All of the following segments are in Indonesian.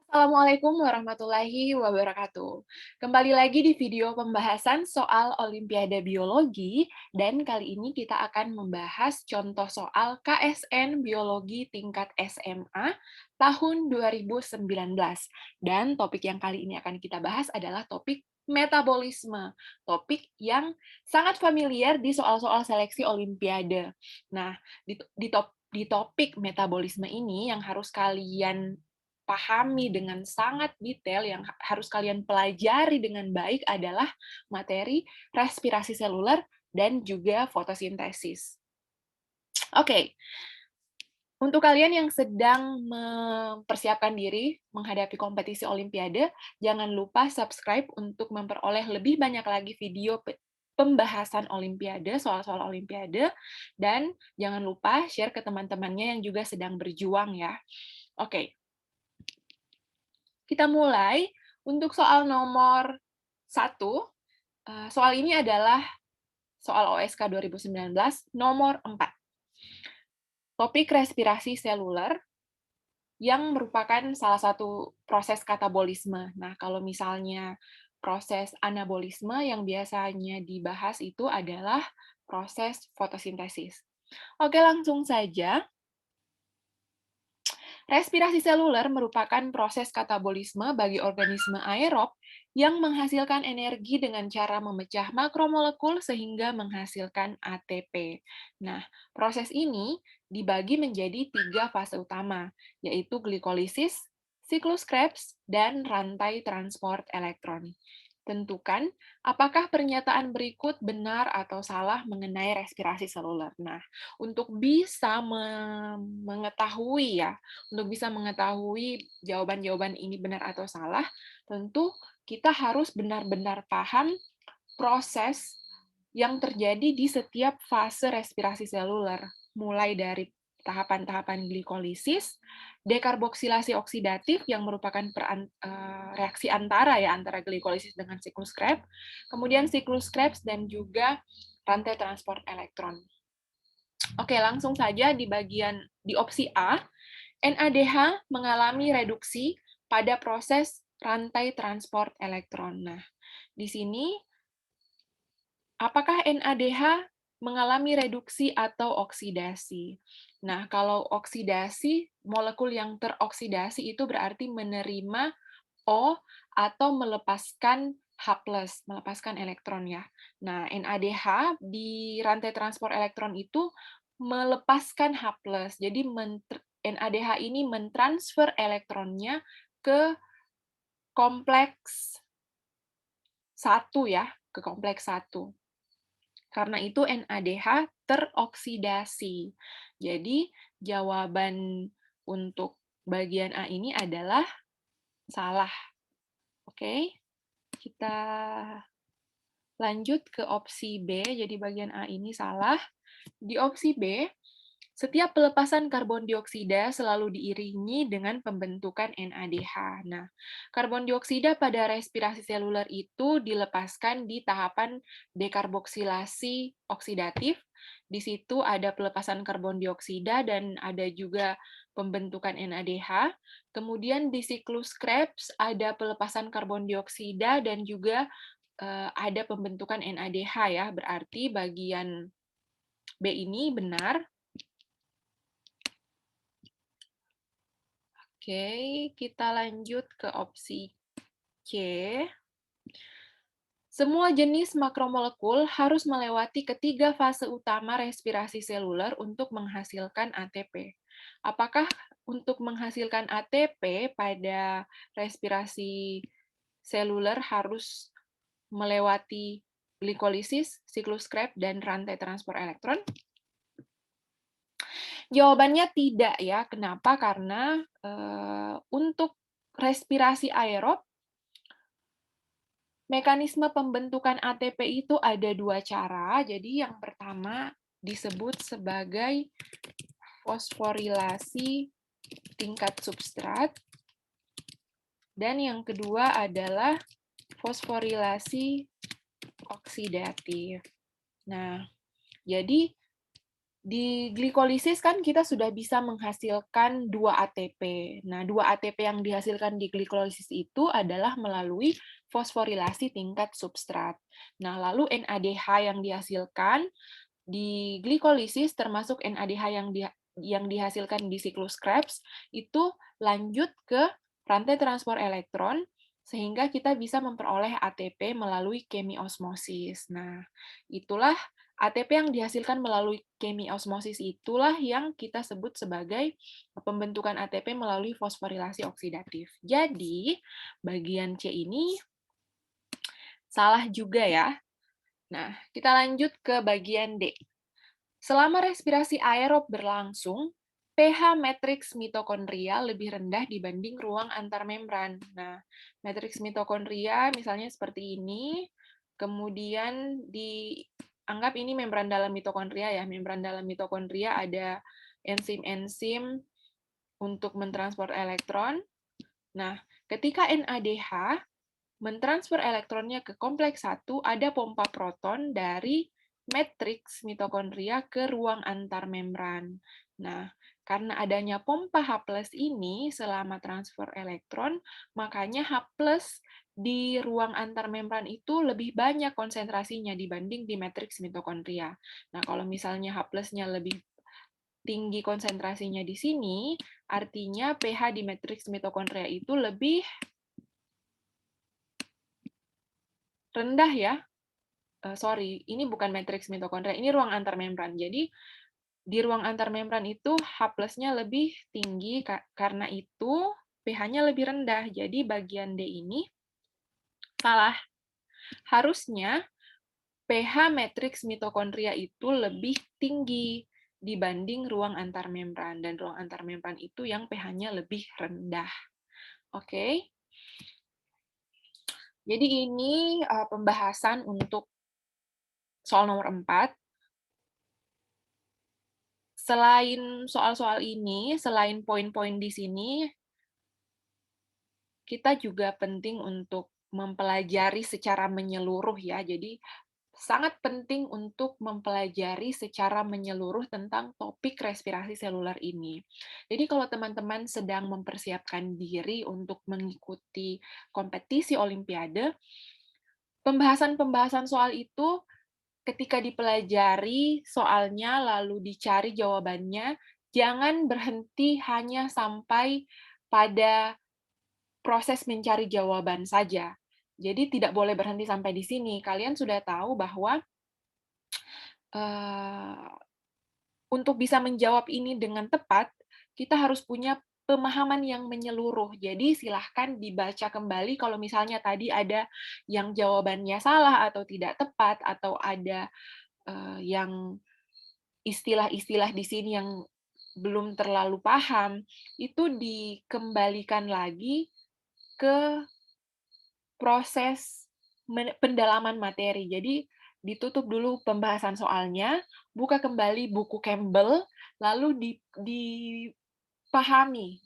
Assalamualaikum warahmatullahi wabarakatuh. Kembali lagi di video pembahasan soal Olimpiade Biologi, dan kali ini kita akan membahas contoh soal KSN Biologi tingkat SMA tahun 2019. Dan topik yang kali ini akan kita bahas adalah topik metabolisme, topik yang sangat familiar di soal-soal seleksi Olimpiade. Nah, di topik metabolisme ini yang harus kalian pahami dengan sangat detail, yang harus kalian pelajari dengan baik adalah materi respirasi seluler dan juga fotosintesis. Oke, untuk kalian yang sedang mempersiapkan diri menghadapi kompetisi Olimpiade, jangan lupa subscribe untuk memperoleh lebih banyak lagi video pembahasan Olimpiade, soal-soal Olimpiade, dan jangan lupa share ke teman-temannya yang juga sedang berjuang ya. Oke, kita mulai. Untuk soal nomor 1, soal ini adalah soal OSK 2019 nomor 4. Topik respirasi seluler yang merupakan salah satu proses katabolisme. Nah, kalau misalnya proses anabolisme yang biasanya dibahas itu adalah proses fotosintesis. Oke, langsung saja. Respirasi seluler merupakan proses katabolisme bagi organisme aerob yang menghasilkan energi dengan cara memecah makromolekul sehingga menghasilkan ATP. Nah, proses ini dibagi menjadi 3 fase utama, yaitu glikolisis, siklus Krebs, dan rantai transport elektron. Tentukan apakah pernyataan berikut benar atau salah mengenai respirasi seluler. Nah, untuk bisa mengetahui ya, untuk bisa mengetahui jawaban-jawaban ini benar atau salah, tentu kita harus benar-benar paham proses yang terjadi di setiap fase respirasi seluler, mulai dari tahapan-tahapan glikolisis, dekarboksilasi oksidatif yang merupakan reaksi antara glikolisis dengan siklus Krebs, kemudian siklus Krebs dan juga rantai transport elektron. Oke, langsung saja di opsi A, NADH mengalami reduksi pada proses rantai transport elektron. Nah, di sini apakah NADH mengalami reduksi atau oksidasi? Nah, kalau oksidasi, molekul yang teroksidasi itu berarti menerima O atau melepaskan H+, melepaskan elektron ya. Nah, NADH di rantai transport elektron itu melepaskan H+. Jadi NADH ini mentransfer elektronnya ke kompleks 1 ya, ke kompleks 1. Karena itu NADH teroksidasi. Jadi jawaban untuk bagian A ini adalah salah. Oke, kita lanjut ke opsi B. Jadi bagian A ini salah. Di opsi B, setiap pelepasan karbon dioksida selalu diiringi dengan pembentukan NADH. Nah, karbon dioksida pada respirasi seluler itu dilepaskan di tahapan dekarboksilasi oksidatif. Di situ ada pelepasan karbon dioksida dan ada juga pembentukan NADH. Kemudian di siklus Krebs ada pelepasan karbon dioksida dan juga ada pembentukan NADH ya. Berarti bagian B ini benar. Oke, kita lanjut ke opsi C. Semua jenis makromolekul harus melewati ketiga fase utama respirasi seluler untuk menghasilkan ATP. Apakah untuk menghasilkan ATP pada respirasi seluler harus melewati glikolisis, siklus Krebs, dan rantai transport elektron? Jawabannya tidak ya. Kenapa? Karena untuk respirasi aerob, mekanisme pembentukan ATP itu ada 2 cara. Jadi yang pertama disebut sebagai fosforilasi tingkat substrat, dan yang kedua adalah fosforilasi oksidatif. Nah, jadi Di glikolisis kan kita sudah bisa menghasilkan 2 ATP. Nah, 2 ATP yang dihasilkan di glikolisis itu adalah melalui fosforilasi tingkat substrat. Nah, lalu NADH yang dihasilkan di glikolisis termasuk NADH yang dihasilkan di siklus Krebs itu lanjut ke rantai transport elektron sehingga kita bisa memperoleh ATP melalui kemiosmosis. Nah, itulah ATP yang dihasilkan melalui kemiosmosis itulah yang kita sebut sebagai pembentukan ATP melalui fosforilasi oksidatif. Jadi, bagian C ini salah juga ya. Nah, kita lanjut ke bagian D. Selama respirasi aerob berlangsung, pH matriks mitokondria lebih rendah dibanding ruang antarmembran. Nah, matriks mitokondria misalnya seperti ini, kemudian dianggap ini membran dalam mitokondria ya. Membran dalam mitokondria ada enzim-enzim untuk mentransfer elektron. Nah, ketika NADH mentransfer elektronnya ke kompleks 1, ada pompa proton dari matriks mitokondria ke ruang antarmembran. Nah, karena adanya pompa H+ ini selama transfer elektron, makanya H+ di ruang antarmembran itu lebih banyak konsentrasinya dibanding di matriks mitokondria. Nah, kalau misalnya H+-nya lebih tinggi konsentrasinya di sini, artinya pH di matriks mitokondria itu lebih rendah ya. Sorry, ini bukan matriks mitokondria, ini ruang antarmembran. Jadi, di ruang antarmembran itu H+-nya lebih tinggi, karena itu pH-nya lebih rendah. Jadi, bagian D ini salah. Harusnya pH matriks mitokondria itu lebih tinggi dibanding ruang antarmembran, dan ruang antarmembran itu yang pH-nya lebih rendah. Oke? Jadi ini pembahasan untuk soal nomor 4. Selain soal-soal ini, selain poin-poin di sini, kita juga penting untuk mempelajari secara menyeluruh ya. Jadi sangat penting untuk mempelajari secara menyeluruh tentang topik respirasi seluler ini. Jadi kalau teman-teman sedang mempersiapkan diri untuk mengikuti kompetisi olimpiade, pembahasan-pembahasan soal itu ketika dipelajari soalnya lalu dicari jawabannya, jangan berhenti hanya sampai pada proses mencari jawaban saja. Jadi tidak boleh berhenti sampai di sini. Kalian sudah tahu bahwa uh, untuk bisa menjawab ini dengan tepat, kita harus punya pemahaman yang menyeluruh. Jadi silahkan dibaca kembali kalau misalnya tadi ada yang jawabannya salah atau tidak tepat, atau ada yang istilah-istilah di sini yang belum terlalu paham, itu dikembalikan lagi ke proses pendalaman materi. Jadi ditutup dulu pembahasan soalnya, buka kembali buku Campbell, lalu dipahami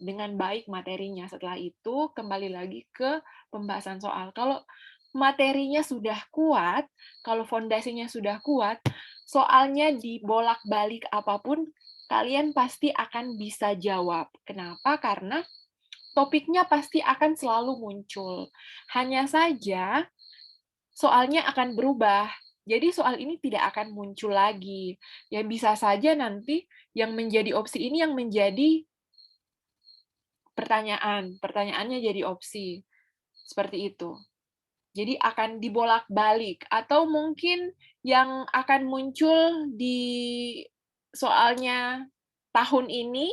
dengan baik materinya. Setelah itu kembali lagi ke pembahasan soal. Kalau materinya sudah kuat, kalau fondasinya sudah kuat, soalnya dibolak-balik apapun, kalian pasti akan bisa jawab. Kenapa? Karena topiknya pasti akan selalu muncul. Hanya saja soalnya akan berubah. Jadi soal ini tidak akan muncul lagi. Ya bisa saja nanti yang menjadi opsi ini yang menjadi pertanyaan. Pertanyaannya jadi opsi. Seperti itu. Jadi akan dibolak-balik. Atau mungkin yang akan muncul di soalnya tahun ini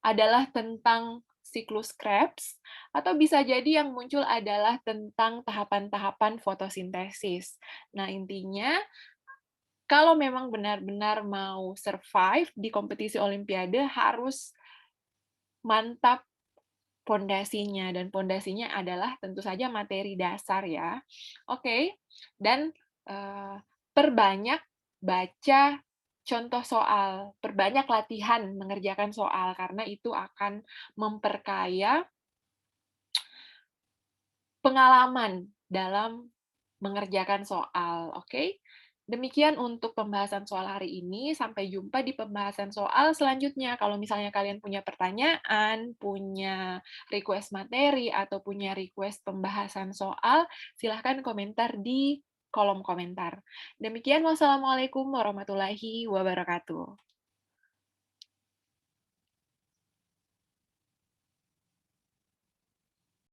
adalah tentang siklus Krebs, atau bisa jadi yang muncul adalah tentang tahapan-tahapan fotosintesis. Nah, intinya, kalau memang benar-benar mau survive di kompetisi Olimpiade, harus mantap pondasinya, dan pondasinya adalah tentu saja materi dasar ya. Oke, dan perbanyak baca contoh soal, perbanyak latihan mengerjakan soal, karena itu akan memperkaya pengalaman dalam mengerjakan soal. Oke, Demikian untuk pembahasan soal hari ini. Sampai jumpa di pembahasan soal selanjutnya. Kalau misalnya kalian punya pertanyaan, punya request materi, atau punya request pembahasan soal, silahkan komentar di kolom komentar. Demikian, wassalamualaikum warahmatullahi wabarakatuh.